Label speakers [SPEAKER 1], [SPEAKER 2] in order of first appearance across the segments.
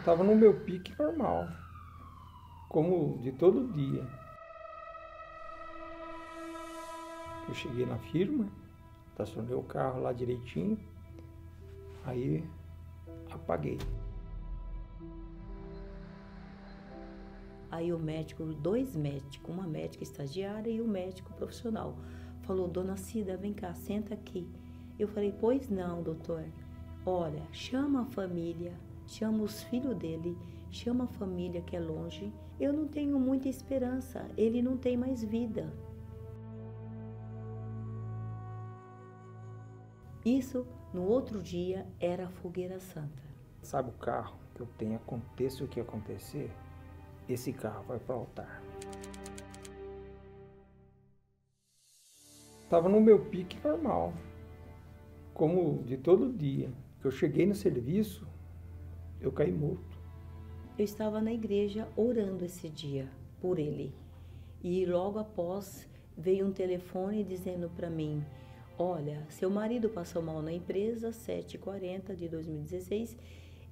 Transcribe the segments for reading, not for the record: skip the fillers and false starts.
[SPEAKER 1] Estava no meu pique normal, como de todo dia. Eu cheguei na firma, estacionei o carro lá direitinho, aí apaguei.
[SPEAKER 2] Aí o médico, dois médicos, uma médica estagiária e um médico profissional, falou: Dona Cida, vem cá, senta aqui. Eu falei: pois não, doutor. Olha, chama a família, chama os filhos dele, chama a família que é longe. Eu não tenho muita esperança, ele não tem mais vida. Isso, no outro dia, era a fogueira santa.
[SPEAKER 1] Sabe o carro que eu tenho, aconteça o que acontecer, esse carro vai para o altar. Estava no meu pique normal, como de todo dia. Eu cheguei no serviço, eu caí morto.
[SPEAKER 2] Eu estava na igreja orando esse dia por ele. E logo após veio um telefone dizendo para mim: olha, seu marido passou mal na empresa, 7h40 de 2016,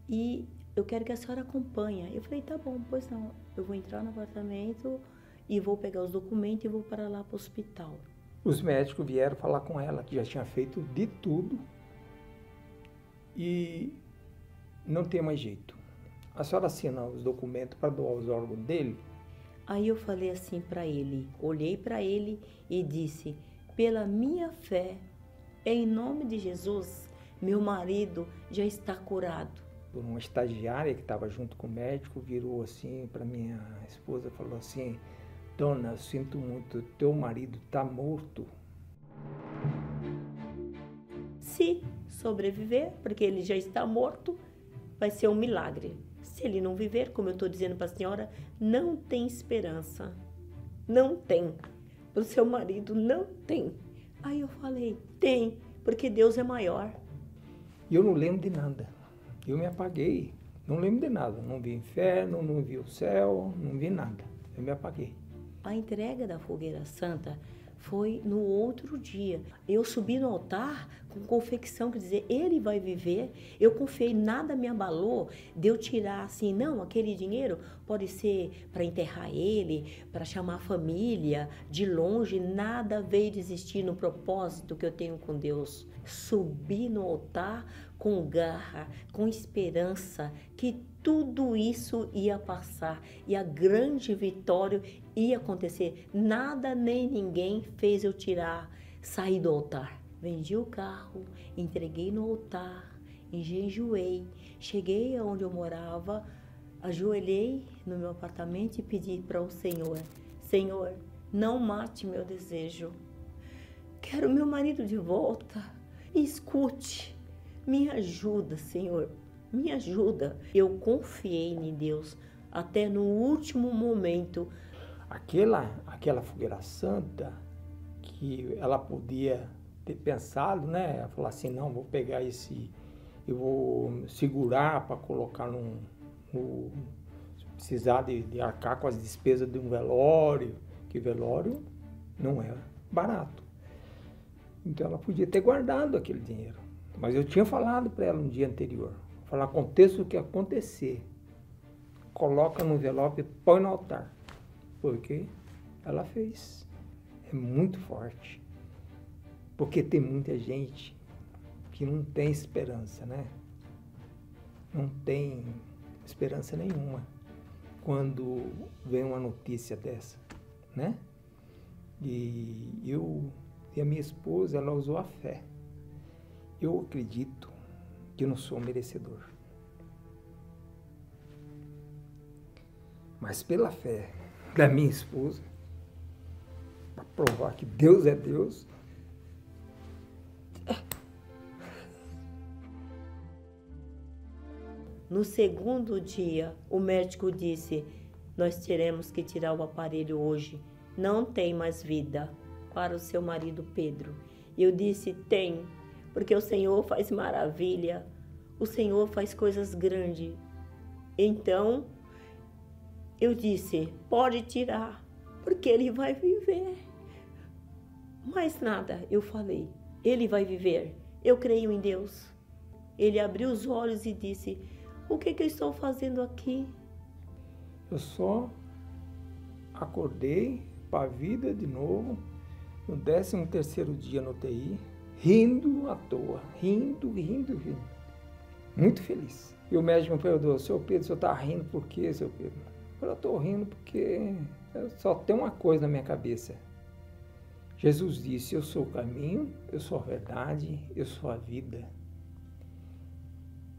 [SPEAKER 2] e eu quero que a senhora acompanhe. Eu falei: tá bom, pois não. Eu vou entrar no apartamento e vou pegar os documentos e vou para lá para o hospital.
[SPEAKER 1] Os médicos vieram falar com ela, que já tinha feito de tudo e não tem mais jeito. A senhora assina os documentos para doar os órgãos dele?
[SPEAKER 2] Aí eu falei assim para ele, olhei para ele e disse: pela minha fé, em nome de Jesus, meu marido já está curado.
[SPEAKER 1] Uma estagiária que estava junto com o médico virou assim para minha esposa e falou assim: dona, eu sinto muito, teu marido está morto.
[SPEAKER 2] Se sobreviver, porque ele já está morto, vai ser um milagre. Se ele não viver, como eu estou dizendo para a senhora, não tem esperança. Não tem. O seu marido não tem. Aí eu falei: tem, porque Deus é maior.
[SPEAKER 1] E eu não lembro de nada. Eu me apaguei. Não lembro de nada. Não vi inferno, não vi o céu, não vi nada. Eu me apaguei.
[SPEAKER 2] A entrega da fogueira santa foi no outro dia. Eu subi no altar com confecção, quer dizer, ele vai viver. Eu confiei, nada me abalou de eu tirar assim, não, aquele dinheiro pode ser para enterrar ele, para chamar a família de longe, nada veio de existir no propósito que eu tenho com Deus. Subi no altar com garra, com esperança que tudo isso ia passar e a grande vitória ia acontecer. Nada nem ninguém fez eu sair do altar. Vendi o carro, entreguei no altar, enjejuei, cheguei aonde eu morava, ajoelhei no meu apartamento e pedi para o Senhor: Senhor, não mate meu desejo. Quero meu marido de volta. Escute, me ajuda, Senhor. Me ajuda. Eu confiei em Deus até no último momento.
[SPEAKER 1] Aquela fogueira santa, que ela podia ter pensado, né? Ela falou assim: não, vou pegar eu vou segurar para colocar se precisar de arcar com as despesas de um velório, que velório não é barato. Então ela podia ter guardado aquele dinheiro. Mas eu tinha falado para ela no dia anterior: falar, aconteça o que acontecer, coloca no envelope e põe no altar. Porque ela fez. É muito forte. Porque tem muita gente que não tem esperança, né? Não tem esperança nenhuma quando vem uma notícia dessa, né? E a minha esposa, ela usou a fé. Eu acredito que eu não sou merecedor. Mas pela fé da minha esposa, para provar que Deus é Deus,
[SPEAKER 2] no segundo dia, o médico disse: nós teremos que tirar o aparelho hoje. Não tem mais vida para o seu marido Pedro. Eu disse: tem, porque o Senhor faz maravilha. O Senhor faz coisas grandes. Então, eu disse: pode tirar, porque ele vai viver. Mais nada, eu falei: ele vai viver. Eu creio em Deus. Ele abriu os olhos e disse: O que eu estou fazendo aqui?
[SPEAKER 1] Eu só acordei para a vida de novo no 13º dia no UTI, rindo à toa, rindo. Muito feliz. E o médico me perguntou: seu Pedro, o senhor está rindo por quê, seu Pedro? Eu estou rindo porque só tem uma coisa na minha cabeça. Jesus disse: eu sou o caminho, eu sou a verdade, eu sou a vida.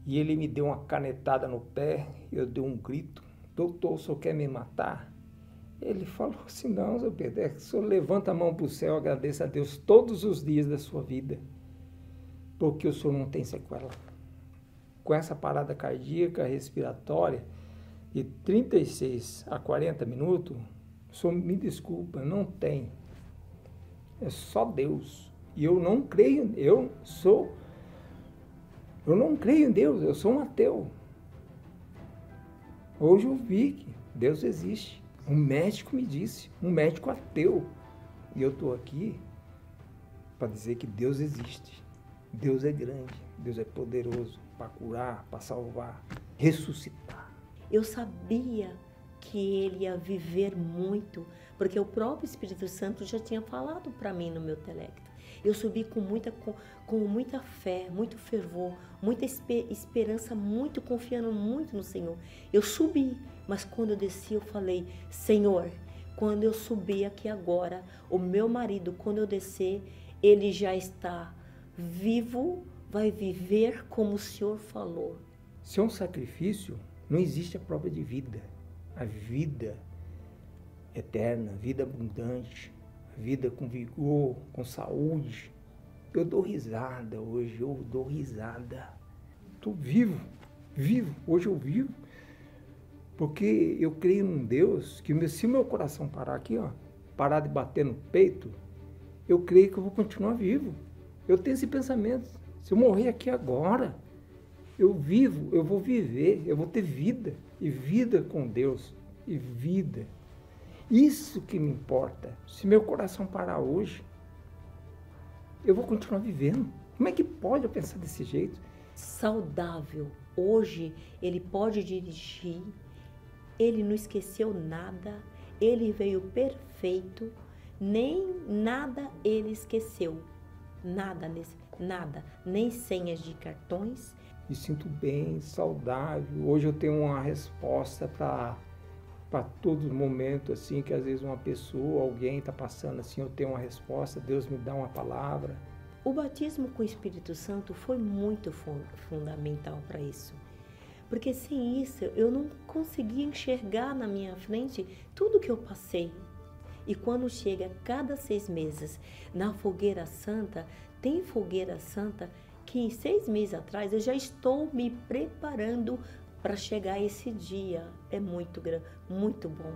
[SPEAKER 1] E ele me deu uma canetada no pé, eu dei um grito: doutor, o senhor quer me matar? Ele falou assim: não, seu Pedro, é que o senhor levanta a mão para o céu, agradeça a Deus todos os dias da sua vida, porque o senhor não tem sequela. Com essa parada cardíaca, respiratória, de 36 a 40 minutos, o senhor me desculpa, não tem. É só Deus. E eu não creio, eu não creio em Deus, eu sou um ateu. Hoje eu vi que Deus existe. Um médico me disse, um médico ateu. E eu estou aqui para dizer que Deus existe. Deus é grande, Deus é poderoso para curar, para salvar, ressuscitar.
[SPEAKER 2] Eu sabia que ele ia viver muito, porque o próprio Espírito Santo já tinha falado para mim no meu intelecto. Eu subi com muita fé, muito fervor, muita esperança, muito confiando muito no Senhor. Eu subi, mas quando eu desci eu falei: Senhor, quando eu subir aqui agora, o meu marido, quando eu descer, ele já está vivo, vai viver como o Senhor falou.
[SPEAKER 1] Se é um sacrifício, não existe a prova de vida. A vida eterna, a vida abundante, a vida com vigor, com saúde. Eu dou risada hoje, eu dou risada. Estou vivo. Hoje eu vivo. Porque eu creio num Deus que se o meu coração parar aqui, ó, parar de bater no peito, eu creio que eu vou continuar vivo. Eu tenho esse pensamento. Se eu morrer aqui agora, eu vivo, eu vou viver, eu vou ter vida. E vida com Deus. E vida. Isso que me importa. Se meu coração parar hoje, eu vou continuar vivendo. Como é que pode eu pensar desse jeito?
[SPEAKER 2] Saudável. Hoje ele pode dirigir. Ele não esqueceu nada. Ele veio perfeito. Nem nada ele esqueceu. Nada, nem senhas de cartões.
[SPEAKER 1] Me sinto bem, saudável. Hoje eu tenho uma resposta para todo momento, assim, que às vezes uma pessoa, alguém está passando assim, eu tenho uma resposta, Deus me dá uma palavra.
[SPEAKER 2] O batismo com o Espírito Santo foi muito fundamental para isso. Porque sem isso eu não conseguia enxergar na minha frente tudo que eu passei. E quando chega cada 6 meses na Fogueira Santa, tem Fogueira Santa que 6 meses atrás eu já estou me preparando para chegar esse dia. É muito bom.